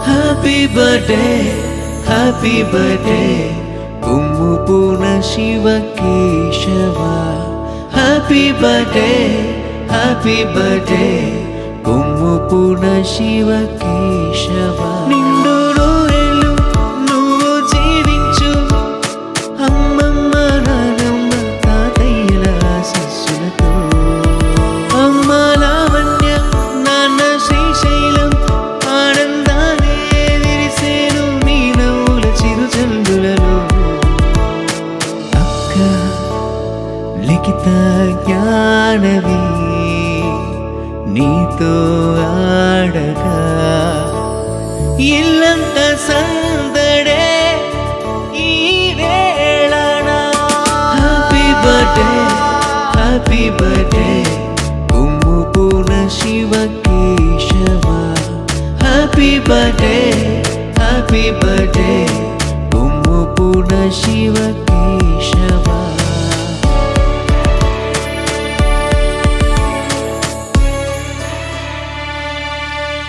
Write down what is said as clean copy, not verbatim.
happy birthday happy birthday కుమ్ముపున Shiva Keshava happy birthday happy birthday కుమ్ముపున శివ కేశవ నిండు నూరేళ్ళు నువ్వు జీవించు అమ్మమ్మ నానమ్మ తాతయ్యల ఆశీస్సులతో అమ్మ లావణ్య నాన్న శ్రీశైలం ఆనందాలే విరిసేను నీ నవ్వుల చిరుజల్లులలో అక్క లిఖిత జ్ఞానవి నీతో ఆడగా ఇల్లంత సందడే ఈ వేళన హ్యాపీ బర్త్డే హ్యాపీ బర్త్డే కుమ్ముపున Shiva Keshava happy birthday happy birthday కుమ్ముపున శివ